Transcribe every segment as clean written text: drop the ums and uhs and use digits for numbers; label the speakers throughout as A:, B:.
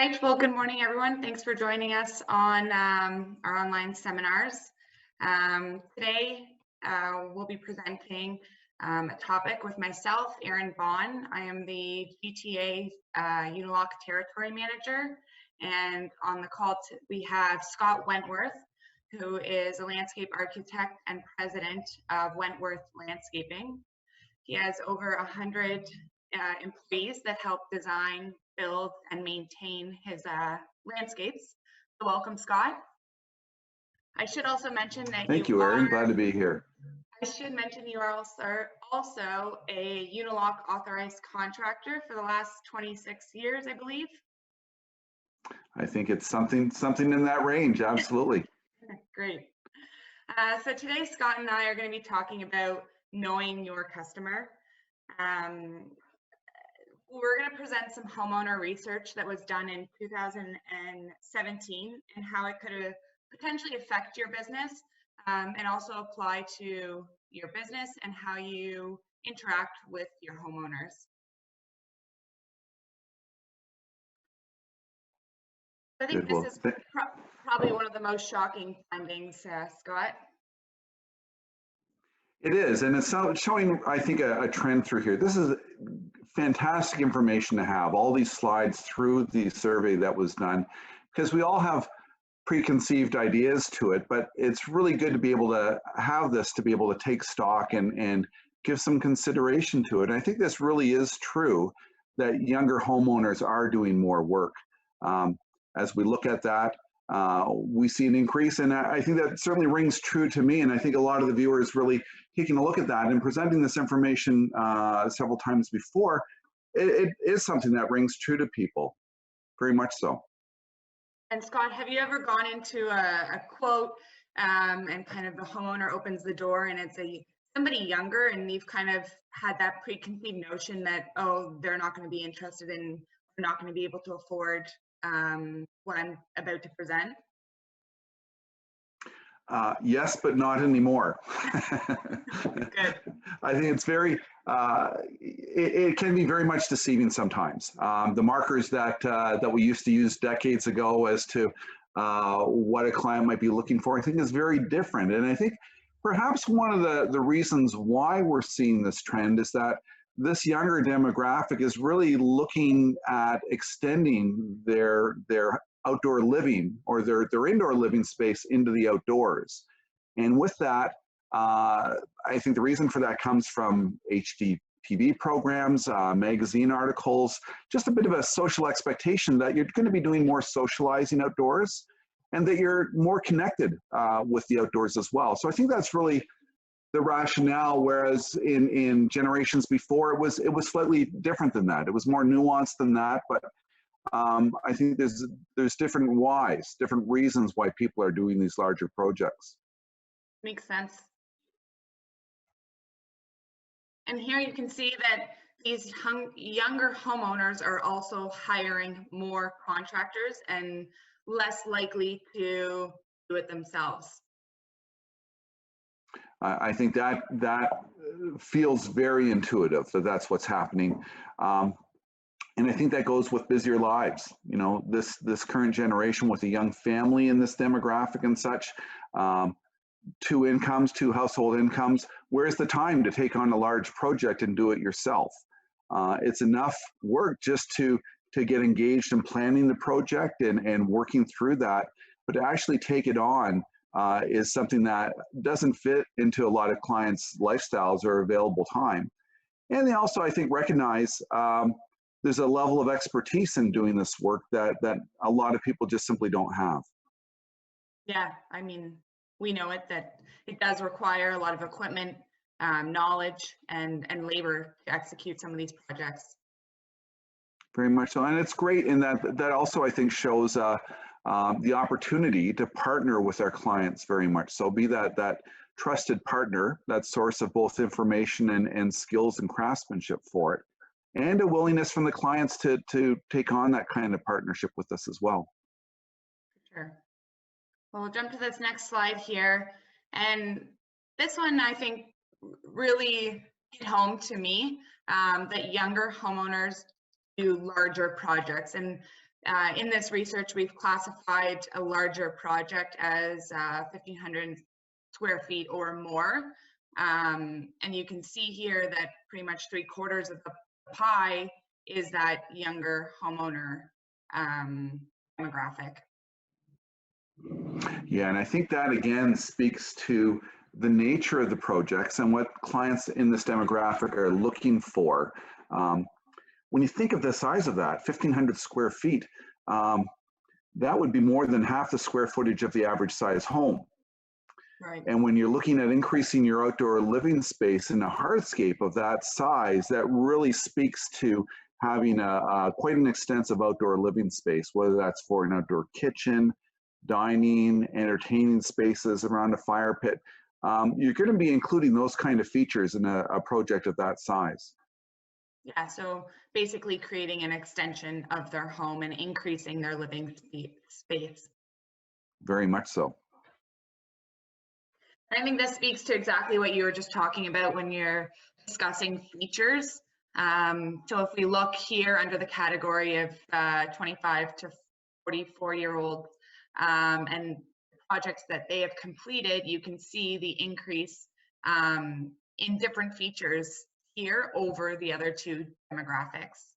A: right, well, good morning, everyone. Thanks for joining us on our online seminars. Today, we'll be presenting a topic with myself, Erin Baun. I am the GTA Unilock Territory Manager. And on the call, we have Scott Wentworth, who is a landscape architect and president of Wentworth Landscaping. He has over 100 employees that help design, build, and maintain his landscapes. So welcome, Scott. I should also mention that
B: Thank you, Erin. Glad to be here.
A: I should mention you are also a Unilock Authorized Contractor for the last 26 years, I believe.
B: I think it's something in that range, absolutely.
A: Great. So today, Scott and I are going to be talking about knowing your customer. We're going to present some homeowner research that was done in 2017 and how it could potentially affect your business and also apply to your business and how you interact with your homeowners. I think this is probably one of the most shocking findings, Scott.
B: It is, and it's showing, I think, a trend through here. This is fantastic information to have, all these slides through the survey that was done, because we all have preconceived ideas to it, but it's really good to be able to have this, to be able to take stock and give some consideration to it. And I think this really is true, that younger homeowners are doing more work. As we look at that, we see an increase, and I think that certainly rings true to me, and I think a lot of the viewers really taking a look at that and presenting this information several times before, it is something that rings true to people, very much so.
A: And Scott, have you ever gone into a quote and kind of the homeowner opens the door and it's somebody younger and you've kind of had that preconceived notion that, oh, they're not going to be interested in, they're not going to be able to afford what I'm about to present?
B: Yes, but not anymore.
A: Good.
B: I think it's very, it can be very much deceiving sometimes. The markers that we used to use decades ago as to what a client might be looking for, I think is very different. And I think perhaps one of the reasons why we're seeing this trend is that this younger demographic is really looking at extending their outdoor living or their indoor living space into the outdoors. And with that, I think the reason for that comes from HGTV programs, magazine articles, just a bit of a social expectation that you're going to be doing more socializing outdoors and that you're more connected with the outdoors as well. So I think that's really the rationale, whereas in generations before it was slightly different than that. It was more nuanced than that, but I think there's different whys, different reasons why people are doing these larger projects.
A: Makes sense. And here you can see that these younger homeowners are also hiring more contractors and less likely to do it themselves.
B: I think that feels very intuitive, that that's what's happening. And I think that goes with busier lives. You know, this current generation with a young family in this demographic and such, two household incomes, where's the time to take on a large project and do it yourself? It's enough work just to get engaged in planning the project and working through that, but to actually take it on is something that doesn't fit into a lot of clients' lifestyles or available time. And they also, I think, recognize there's a level of expertise in doing this work that a lot of people just simply don't have.
A: Yeah, I mean, we know that it does require a lot of equipment, knowledge, and labor to execute some of these projects.
B: Very much so, and it's great in that also, I think, shows the opportunity to partner with our clients very much. So be that trusted partner, that source of both information and skills and craftsmanship for it, and a willingness from the clients to take on that kind of partnership with us as well.
A: Sure. Well, we'll jump to this next slide here. And this one, I think, really hit home to me, that younger homeowners do larger projects. And In this research, we've classified a larger project as 1,500 square feet or more. And you can see here that pretty much 3/4 of the pie is that younger homeowner demographic.
B: Yeah, and I think that again speaks to the nature of the projects and what clients in this demographic are looking for. When you think of the size of that, 1,500 square feet, that would be more than half the square footage of the average size home.
A: Right.
B: And when you're looking at increasing your outdoor living space in a hardscape of that size, that really speaks to having quite an extensive outdoor living space, whether that's for an outdoor kitchen, dining, entertaining spaces around a fire pit. You're going to be including those kind of features in a project of that size.
A: Yeah, so basically creating an extension of their home and increasing their living space.
B: Very much so.
A: I think this speaks to exactly what you were just talking about when you're discussing features. So if we look here under the category of 25 to 44-year-olds and projects that they have completed, you can see the increase in different features here over the other two demographics.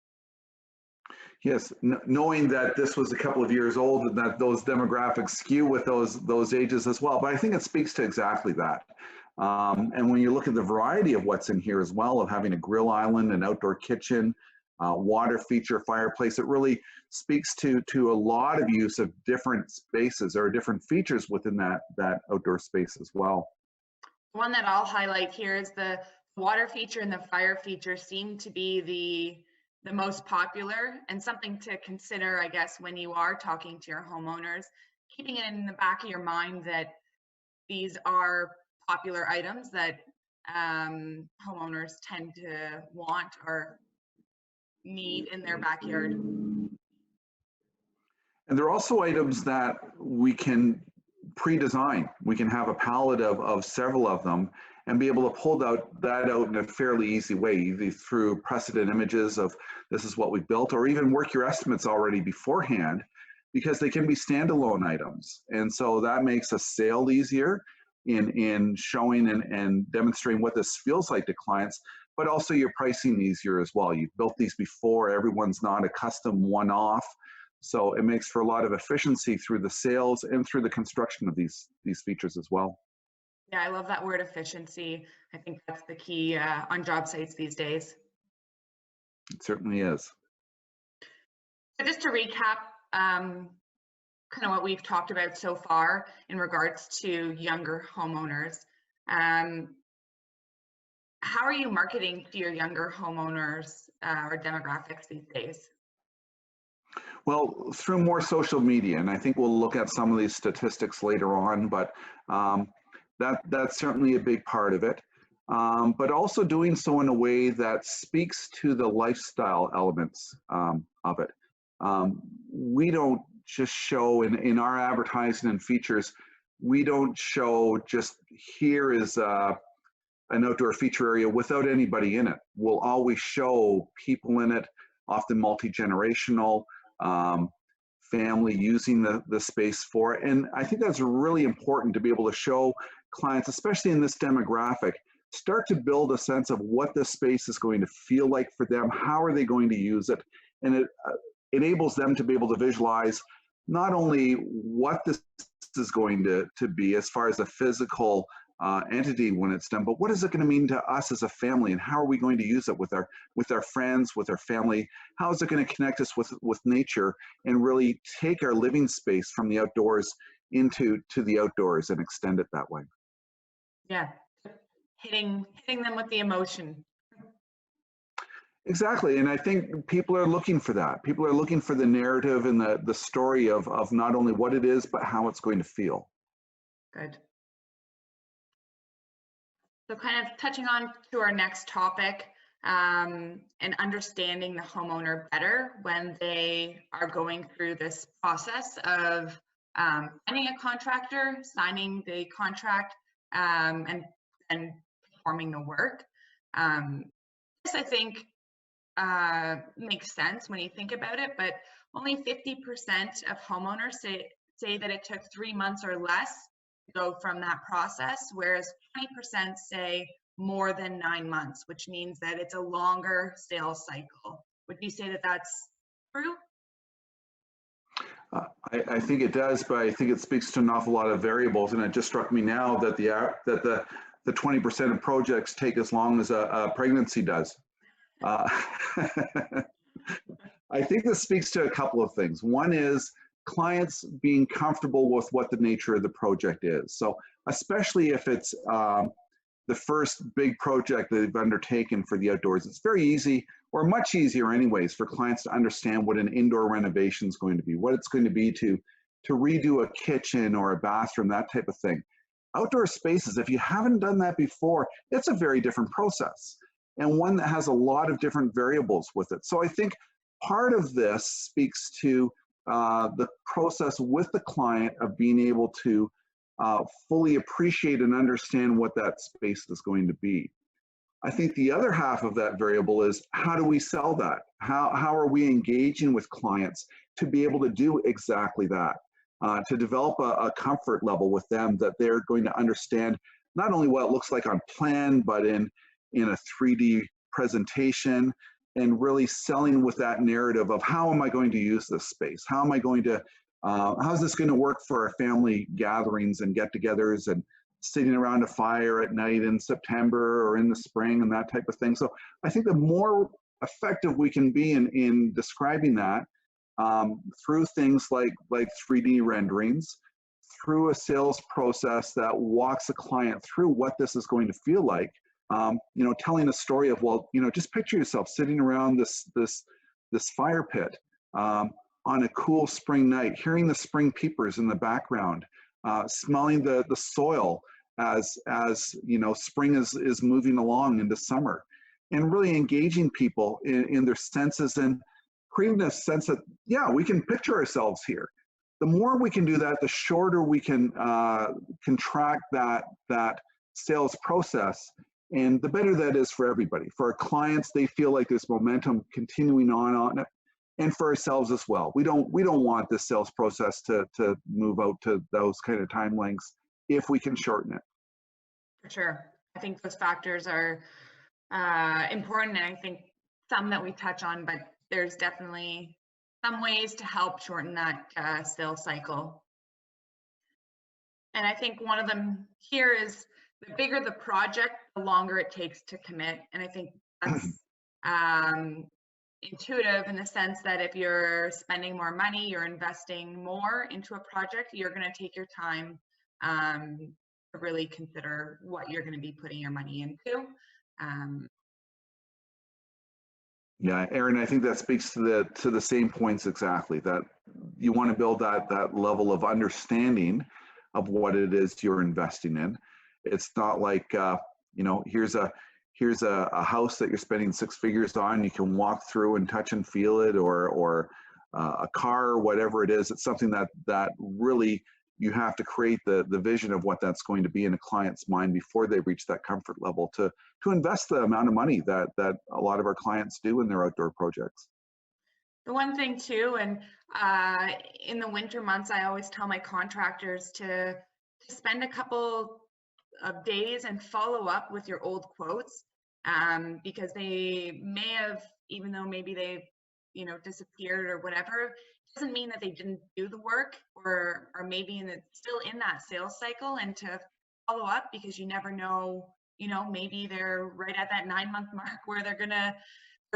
B: Yes, knowing that this was a couple of years old and that those demographics skew with those ages as well. But I think it speaks to exactly that. And when you look at the variety of what's in here as well, of having a grill island, an outdoor kitchen, water feature, fireplace, it really speaks to a lot of use of different spaces or different features within that outdoor space as well.
A: One that I'll highlight here is the water feature and the fire feature seem to be the most popular, and something to consider, I guess, when you are talking to your homeowners, keeping it in the back of your mind that these are popular items that homeowners tend to want or need in their backyard.
B: And they're also items that we can pre-design. We can have a palette of several of them and be able to pull that out in a fairly easy way, either through precedent images of this is what we built, or even work your estimates already beforehand, because they can be standalone items. And so that makes a sale easier in showing and demonstrating what this feels like to clients, but also your pricing easier as well. You've built these before, everyone's not a custom one-off. So it makes for a lot of efficiency through the sales and through the construction of these features as well.
A: Yeah, I love that word, efficiency. I think that's the key on job sites these days.
B: It certainly is.
A: So just to recap, kind of what we've talked about so far in regards to younger homeowners. How are you marketing to your younger homeowners or demographics these days?
B: Well, through more social media, and I think we'll look at some of these statistics later on, but that's certainly a big part of it. But also doing so in a way that speaks to the lifestyle elements of it. We don't just show in our advertising and features, we don't show just here is an outdoor feature area without anybody in it. We'll always show people in it, often multi-generational, family using the space for it. And I think that's really important to be able to show clients, especially in this demographic, start to build a sense of what this space is going to feel like for them, how are they going to use it, and it enables them to be able to visualize not only what this is going to be as far as a physical entity when it's done, but what is it going to mean to us as a family, and how are we going to use it with our friends, with our family? How is it going to connect us with nature and really take our living space from the outdoors into the outdoors and extend it that way?
A: Yeah, hitting them with the emotion.
B: Exactly, and I think people are looking for that. People are looking for the narrative and the story of not only what it is, but how it's going to feel.
A: Good. So kind of touching on to our next topic, and understanding the homeowner better when they are going through this process of finding a contractor, signing the contract, and performing the work. This, I think, makes sense when you think about it, but only 50% of homeowners say that it took 3 months or less to go from that process, whereas 20% say more than 9 months, which means that it's a longer sales cycle. Would you say that that's true?
B: I think it does, but I think it speaks to an awful lot of variables. And it just struck me now that the 20% of projects take as long as a pregnancy does. I think this speaks to a couple of things. One is clients being comfortable with what the nature of the project is. So especially if it's the first big project that they've undertaken for the outdoors, it's very easy, or much easier anyways, for clients to understand what an indoor renovation is going to be, what it's going to be to redo a kitchen or a bathroom, that type of thing. Outdoor spaces, if you haven't done that before, it's a very different process, and one that has a lot of different variables with it. So I think part of this speaks to the process with the client of being able to fully appreciate and understand what that space is going to be. I think the other half of that variable is, how do we sell that? How are we engaging with clients to be able to do exactly that? To develop a comfort level with them that they're going to understand not only what it looks like on plan, but in a 3D presentation, and really selling with that narrative of, how am I going to use this space? How am I going to, how's this going to work for our family gatherings and get-togethers and sitting around a fire at night in September or in the spring and that type of thing. So I think the more effective we can be in describing that through things like 3D renderings, through a sales process that walks a client through what this is going to feel like, you know, telling a story of, well, you know, just picture yourself sitting around this fire pit on a cool spring night, hearing the spring peepers in the background, smelling the soil as you know, spring is moving along into summer, and really engaging people in their senses and creating a sense that, yeah, we can picture ourselves here. The more we can do that, the shorter we can contract that sales process, and the better that is for everybody. For our clients, they feel like there's momentum continuing on it, and for ourselves as well. We don't want this sales process to move out to those kind of time lengths if we can shorten it.
A: For sure. I think those factors are important, and I think some that we touch on, but there's definitely some ways to help shorten that sales cycle. And I think one of them here is, the bigger the project, the longer it takes to commit. And I think that's intuitive in the sense that if you're spending more money, you're investing more into a project, you're going to take your time to really consider what you're going to be putting your money into.
B: Yeah, Erin, I think that speaks to the same points exactly, that you want to build that level of understanding of what it is you're investing in. It's not like, you know, here's a house that you're spending 6 figures on, you can walk through and touch and feel it, or a car, or whatever it is. It's something that really you have to create the vision of what that's going to be in a client's mind before they reach that comfort level to invest the amount of money that a lot of our clients do in their outdoor projects.
A: The one thing too, and in the winter months, I always tell my contractors to spend a couple of days and follow up with your old quotes, because they may have, even though maybe they've, you know, disappeared or whatever, doesn't mean that they didn't do the work, or maybe still in that sales cycle, and to follow up, because you never know, you know, maybe they're right at that 9-month mark where they're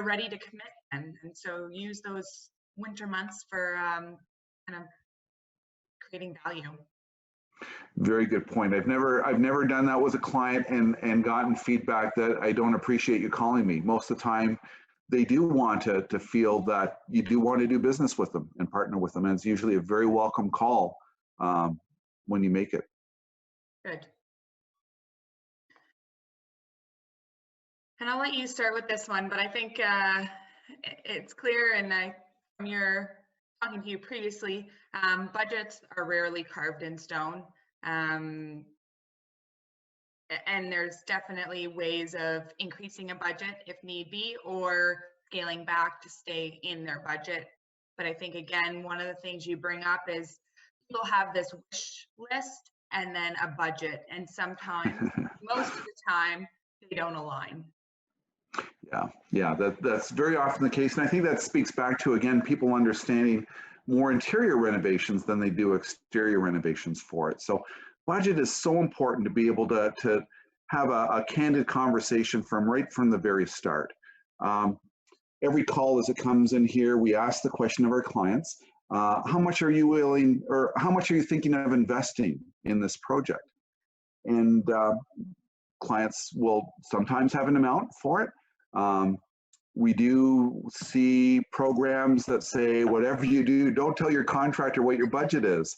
A: ready to commit, and so use those winter months for kind of creating value.
B: Very good point. I've never done that with a client and gotten feedback that I don't appreciate you calling me. Most of the time, they do want to feel that you do want to do business with them and partner with them. And it's usually a very welcome call when you make it.
A: Good. And I'll let you start with this one, but I think it's clear, and from your talking to you previously, budgets are rarely carved in stone. And there's definitely ways of increasing a budget if need be, or scaling back to stay in their budget But I think, again, one of the things you bring up is people have this wish list and then a budget, and sometimes, most of the time, they don't align.
B: Yeah, that's very often the case. And I think that speaks back to, again, people understanding more interior renovations than they do exterior renovations for it. So budget is so important to be able to have a candid conversation right from the very start. Every call as it comes in here, we ask the question of our clients, how much are you willing, or how much are you thinking of investing in this project? And clients will sometimes have an amount for it. We do see programs that say, whatever you do, don't tell your contractor what your budget is.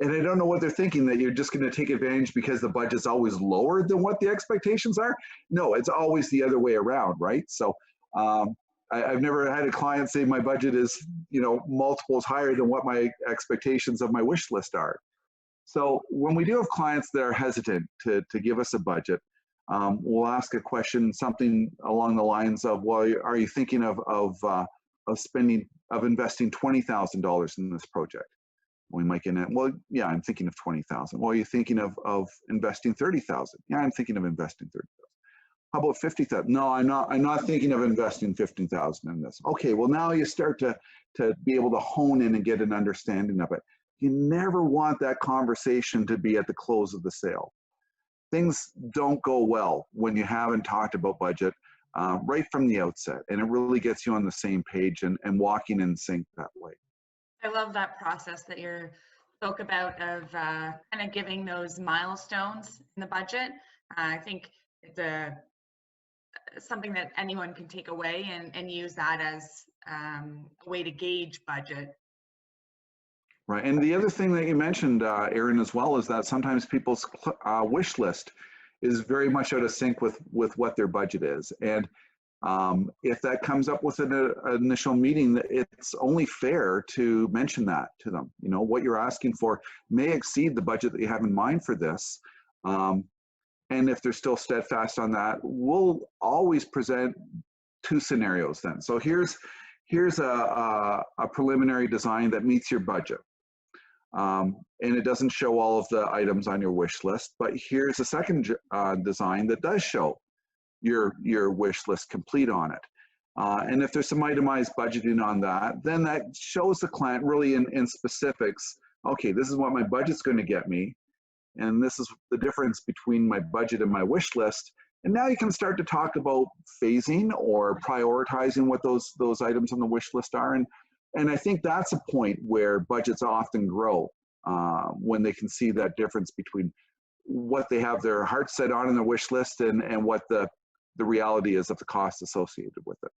B: And I don't know what they're thinking, that you're just going to take advantage because the budget's always lower than what the expectations are. No, it's always the other way around, right? So I've never had a client say my budget is, multiples higher than what my expectations of my wish list are. So when we do have clients that are hesitant to give us a budget, we'll ask a question, something along the lines of, well, are you thinking of investing $20,000 in this project? We might get in, well, yeah, I'm thinking of 20,000. Well, are you thinking of investing 30,000? Yeah, I'm thinking of investing 30,000. How about 50,000? No, I'm not thinking of investing 50,000 in this. Okay, well, now you start to be able to hone in and get an understanding of it. You never want that conversation to be at the close of the sale. Things don't go well when you haven't talked about budget right from the outset, and it really gets you on the same page and walking in sync that way.
A: I love that process that you spoke about of kind of giving those milestones in the budget. I think it's something that anyone can take away and use that as a way to gauge budget.
B: Right, and the other thing that you mentioned, Erin, as well, is that sometimes people's wish list is very much out of sync with what their budget is. And if that comes up with an initial meeting, it's only fair to mention that to them. What you're asking for may exceed the budget that you have in mind for this. And if they're still steadfast on that, we'll always present two scenarios then. So here's a preliminary design that meets your budget. And it doesn't show all of the items on your wish list, but here's a second design that does show your wish list complete on it. And if there's some itemized budgeting on that, then that shows the client really in specifics, okay, this is what my budget's going to get me, and this is the difference between my budget and my wish list. And now you can start to talk about phasing or prioritizing what those items on the wish list are. And I think that's a point where budgets often grow when they can see that difference between what they have their heart set on in their wish list and what the reality is of the cost associated with it.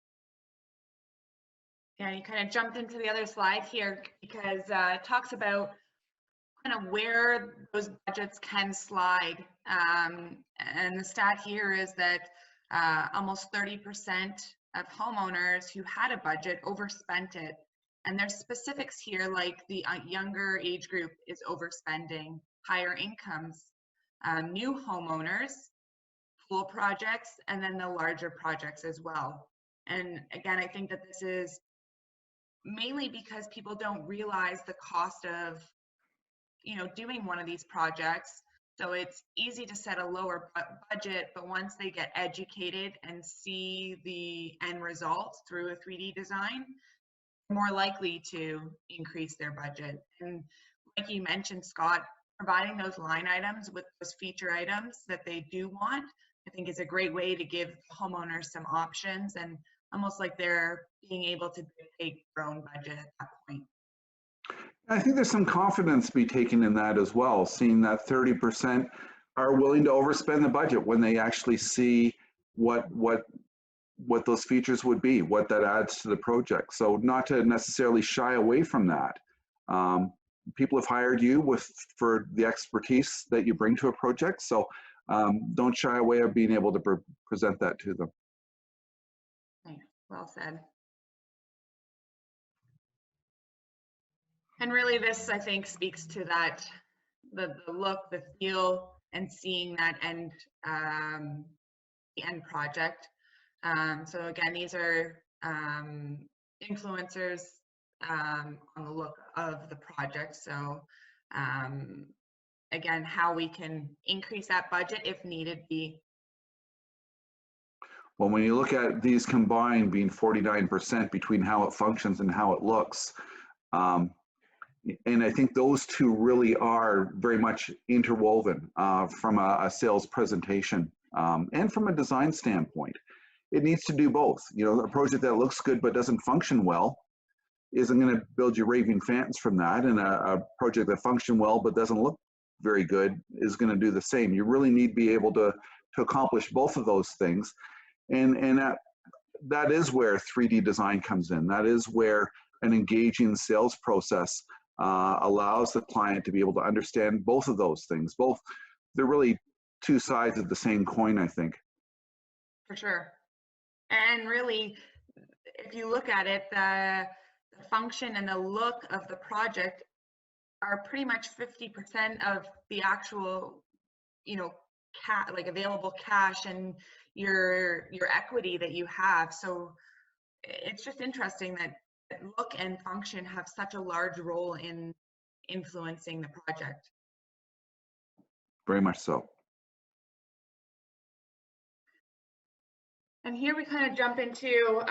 A: Yeah, you kind of jumped into the other slide here because it talks about kind of where those budgets can slide. And the stat here is that almost 30% of homeowners who had a budget overspent it. And there's specifics here, like the younger age group is overspending, higher incomes, new homeowners, pool projects, and then the larger projects as well. And again, I think that this is mainly because people don't realize the cost of doing one of these projects. So it's easy to set a lower budget, but once they get educated and see the end results through a 3D design, more likely to increase their budget. And like you mentioned, Scott, providing those line items with those feature items that they do want, I think is a great way to give homeowners some options, and almost like they're being able to dictate their own budget at that point.
B: I think there's some confidence to be taken in that as well, seeing that 30% are willing to overspend the budget when they actually see what those features would be, what that adds to the project. So not to necessarily shy away from that. People have hired you for the expertise that you bring to a project, so don't shy away of being able to present that to them.
A: Thanks. Well said. And really this, I think, speaks to that, the look, the feel, and seeing that end, the end project. So again, these are influencers on the look of the project. So again, how we can increase that budget if needed be.
B: Well, when you look at these combined being 49% between how it functions and how it looks, and I think those two really are very much interwoven from a sales presentation and from a design standpoint. It needs to do both. You know, a project that looks good but doesn't function well isn't going to build you raving fans from that, and a project that functions well but doesn't look very good is going to do the same. You really need to be able to accomplish both of those things, and that is where 3D design comes in. That is where an engaging sales process allows the client to be able to understand both of those things. They're really two sides of the same coin, I think.
A: For sure. And really, if you look at it, the function and the look of the project are pretty much 50% of the actual, you know, like available cash and your equity that you have. So it's just interesting that look and function have such a large role in influencing the project.
B: Very much so.
A: And here we kind of jump into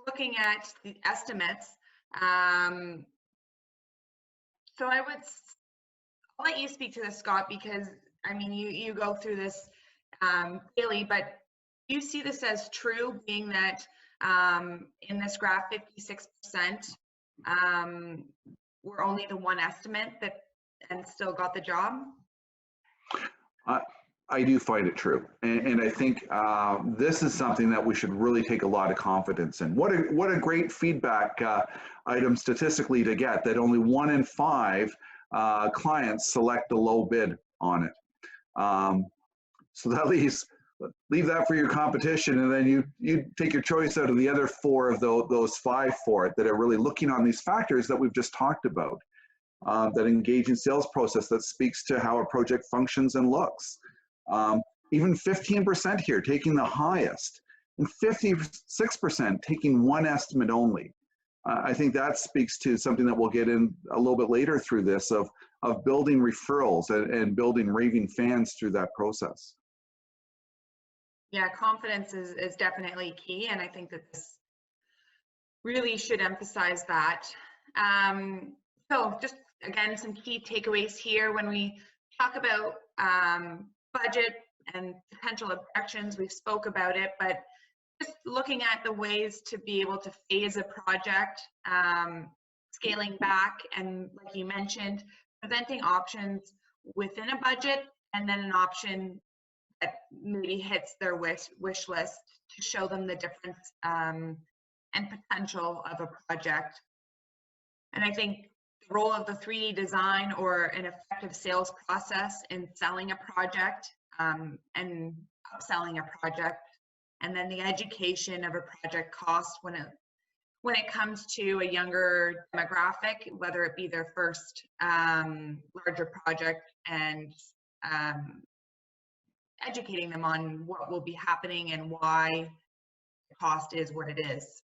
A: looking at the estimates. So I'll let you speak to this, Scott, because I mean, you go through this daily, but you see this as true, being that in this graph, 56% were only the one estimate and still got the job?
B: I do find it true, and I think this is something that we should really take a lot of confidence in. What a great feedback item statistically to get, that only 1 in 5 clients select the low bid on it. So that leave that for your competition, and then you take your choice out of the other 4 of those 5 for it that are really looking on these factors that we've just talked about. That engaging sales process that speaks to how a project functions and looks. Even 15% here taking the highest, and 56% taking one estimate only. I think that speaks to something that we'll get in a little bit later through this of building referrals and building raving fans through that process.
A: Yeah, confidence is definitely key, and I think that this really should emphasize that. So just again, some key takeaways here when we talk about budget and potential objections. We've spoke about it, but just looking at the ways to be able to phase a project, scaling back, and like you mentioned, presenting options within a budget, and then an option that maybe hits their wish list to show them the difference and potential of a project. And I think the role of the 3D design or an effective sales process in selling a project and upselling a project, and then the education of a project cost when it comes to a younger demographic, whether it be their first larger project, and educating them on what will be happening and why the cost is what it is.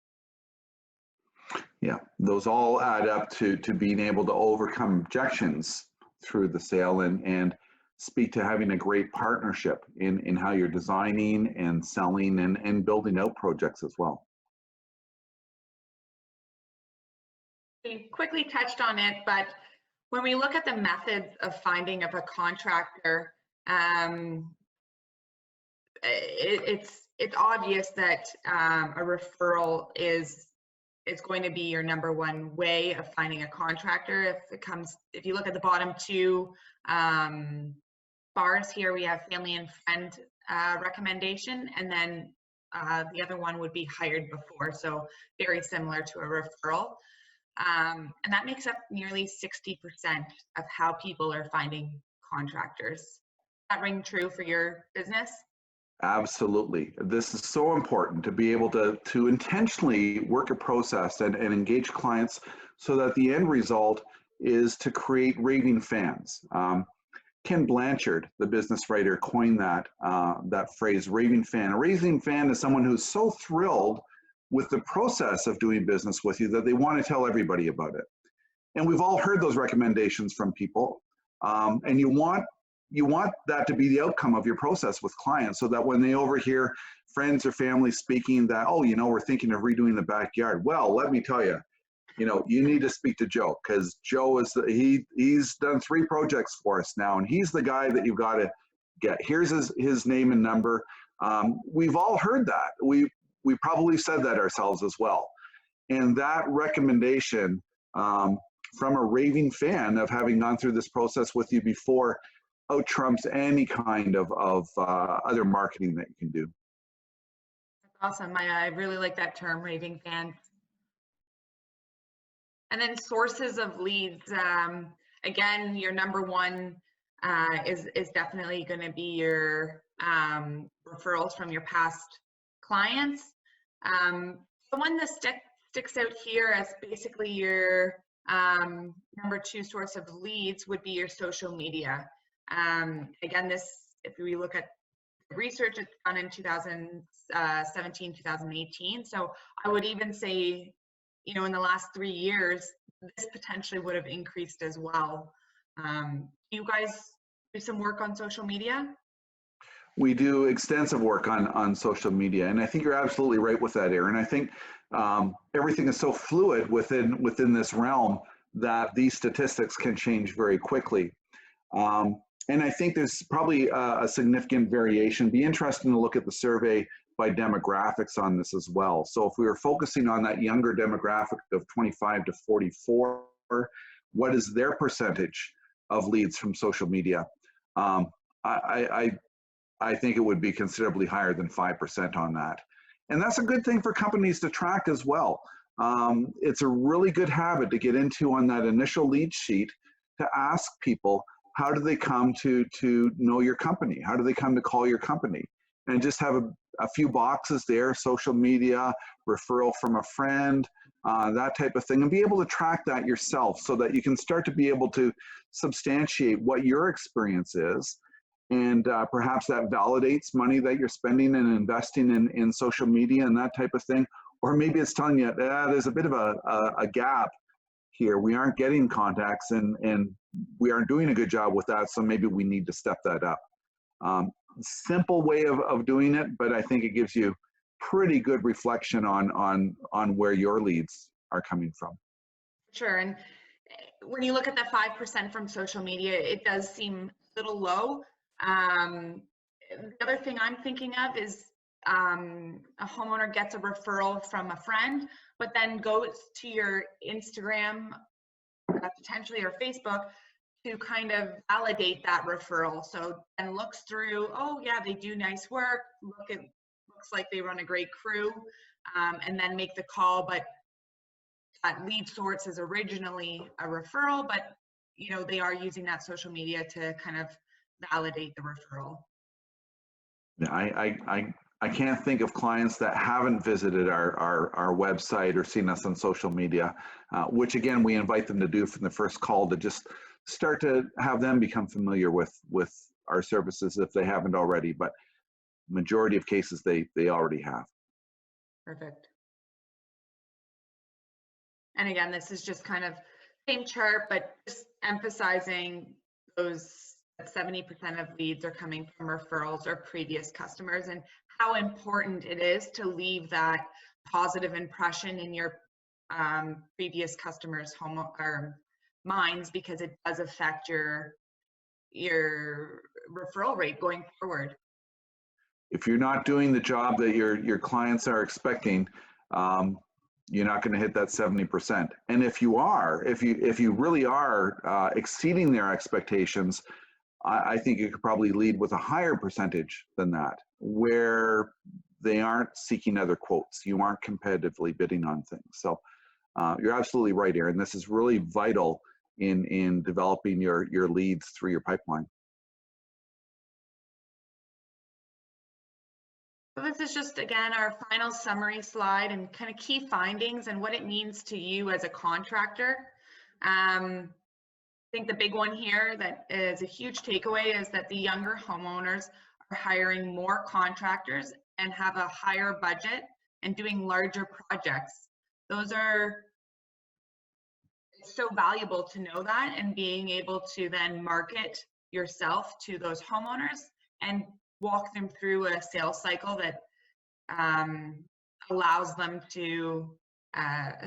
B: Yeah, those all add up to being able to overcome objections through the sale and speak to having a great partnership in how you're designing and selling and building out projects as well.
A: We quickly touched on it, but when we look at the methods of finding of a contractor, it's obvious that a referral is going to be your number one way of finding a contractor. If you look at the bottom 2 bars here, we have family and friend recommendation, and then the other one would be hired before, so very similar to a referral. And that makes up nearly 60% of how people are finding contractors. Does that ring true for your business?
B: Absolutely. This is so important to be able to intentionally work a process and engage clients so that the end result is to create raving fans. Ken Blanchard, the business writer, coined that phrase, raving fan. A raving fan is someone who's so thrilled with the process of doing business with you that they want to tell everybody about it. And we've all heard those recommendations from people, and you want that to be the outcome of your process with clients, so that when they overhear friends or family speaking that, oh, we're thinking of redoing the backyard. Well, let me tell you, you need to speak to Joe, because Joe is he's done 3 projects for us now, and he's the guy that you've got to get. Here's his name and number. We've all heard that. We probably said that ourselves as well. And that recommendation from a raving fan of having gone through this process with you before out trumps any kind of other marketing that you can do.
A: That's awesome. I really like that term, raving fan. And then sources of leads. Again, your number one is definitely going to be your referrals from your past clients. The one that sticks out here as basically your number 2 source of leads would be your social media. Again, if we look at the research, it's done in 2017, 2018. So I would even say, in the last 3 years, this potentially would have increased as well. Do you guys do some work on social media?
B: We do extensive work on social media, and I think you're absolutely right with that, Erin. I think everything is so fluid within this realm that these statistics can change very quickly. And I think there's probably a significant variation. Be interesting to look at the survey by demographics on this as well. So if we were focusing on that younger demographic of 25 to 44, what is their percentage of leads from social media? I think it would be considerably higher than 5% on that. And that's a good thing for companies to track as well. It's a really good habit to get into on that initial lead sheet to ask people, how do they come to know your company? How do they come to call your company? And just have a few boxes there, social media, referral from a friend, that type of thing, and be able to track that yourself so that you can start to be able to substantiate what your experience is. And perhaps that validates money that you're spending and investing in social media and that type of thing. Or maybe it's telling you there's a bit of a gap here. We aren't getting contacts and we aren't doing a good job with that, so maybe we need to step that up. Simple way of doing it, but I think it gives you pretty good reflection on where your leads are coming from.
A: Sure, and when you look at that 5% from social media, it does seem a little low. The other thing I'm thinking of is a homeowner gets a referral from a friend, but then goes to your Instagram, potentially, or Facebook to kind of validate that referral. So and looks through, oh yeah, they do nice work. Looks like they run a great crew, and then make the call. But that lead source is originally a referral, but they are using that social media to kind of validate the referral.
B: Yeah, I can't think of clients that haven't visited our website or seen us on social media, which again, we invite them to do from the first call to just start to have them become familiar with our services if they haven't already, but majority of cases they already have. Perfect.
A: And again, this is just kind of same chart, but just emphasizing those 70% of leads are coming from referrals or previous customers, and how important it is to leave that positive impression in your previous customers' home or minds, because it does affect your referral rate going forward.
B: If you're not doing the job that your clients are expecting, you're not going to hit that 70%. And if you really are exceeding their expectations, I think you could probably lead with a higher percentage than that, where they aren't seeking other quotes. You aren't competitively bidding on things. So you're absolutely right, Erin. This is really vital in developing your leads through your pipeline.
A: So this is just, again, our final summary slide and kind of key findings and what it means to you as a contractor. I think the big one here that is a huge takeaway is that the younger homeowners are hiring more contractors and have a higher budget and doing larger projects. Those are so valuable to know that, and being able to then market yourself to those homeowners and walk them through a sales cycle that allows them to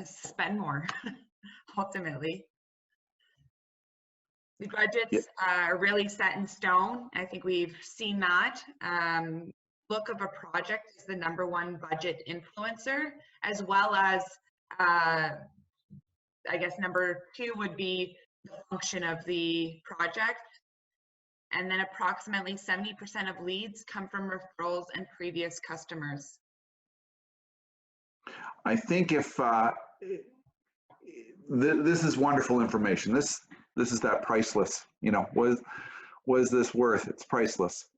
A: spend more ultimately. The budgets are really set in stone. I think we've seen that. Look of a project is the #1 budget influencer, as well as, I guess #2 would be the function of the project. And then approximately 70% of leads come from referrals and previous customers.
B: I think if this is wonderful information. This is that priceless, you know, was this worth? It's priceless.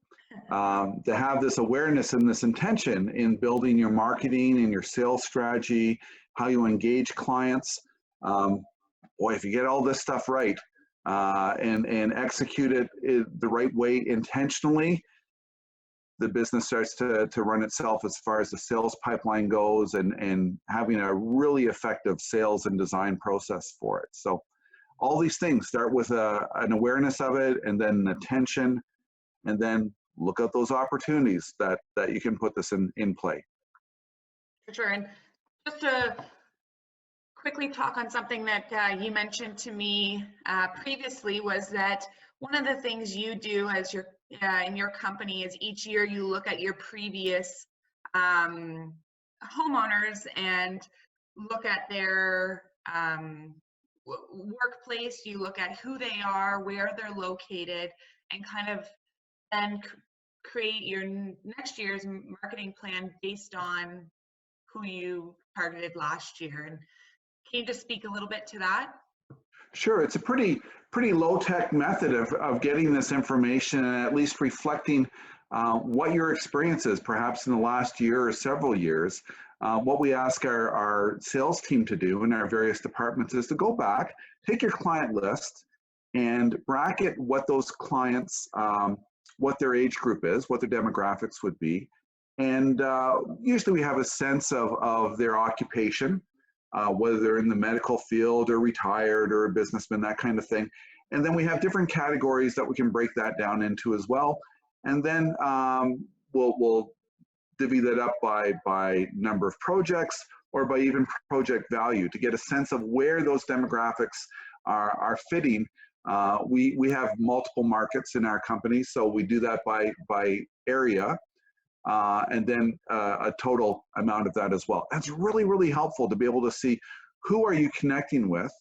B: To have this awareness and this intention in building your marketing and your sales strategy, how you engage clients. Boy, if you get all this stuff right and execute it the right way intentionally, the business starts to run itself as far as the sales pipeline goes, and having a really effective sales and design process for it. So all these things start with an awareness of it, and then attention, and then look at those opportunities that you can put this in play.
A: For sure. And just to quickly talk on something that you mentioned to me previously, was that one of the things you do as your in your company is each year you look at your previous homeowners and look at their workplace. You look at who they are, where they're located, and kind of then create your next year's marketing plan based on who you targeted last year. And can you just speak a little bit to that?
B: Sure, it's a pretty low-tech method of getting this information, and at least reflecting what your experience is, perhaps in the last year or several years. What we ask our sales team to do in our various departments is to go back, take your client list, and bracket what those clients, what their age group is, what their demographics would be. And usually we have a sense of their occupation, whether they're in the medical field or retired or a businessman, that kind of thing. And then we have different categories that we can break that down into as well. And then we'll divvy that up by number of projects, or by even project value, to get a sense of where those demographics are fitting. We have multiple markets in our company, so we do that by area. And then a total amount of that as well. That's really, really helpful to be able to see who are you connecting with,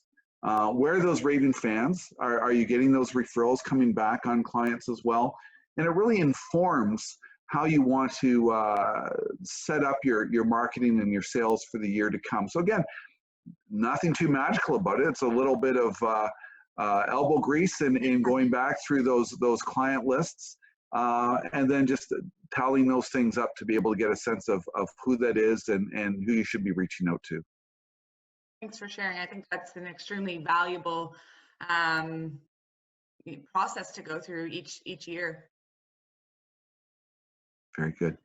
B: where are those raving fans, are you getting those referrals coming back on clients as well, and it really informs how you want to set up your marketing and your sales for the year to come. So again, nothing too magical about it. It's a little bit of elbow grease in going back through those client lists. And then just tallying those things up to be able to get a sense of who that is and who you should be reaching out to.
A: Thanks for sharing. I think that's an extremely valuable process to go through each year.
B: Very good.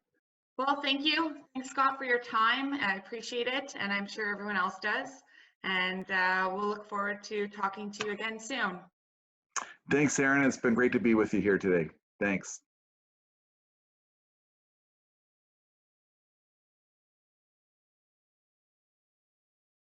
A: Well, thank you. Thanks, Scott, for your time. I appreciate it, and I'm sure everyone else does. And we'll look forward to talking to you again soon.
B: Thanks, Erin. It's been great to be with you here today. Thanks.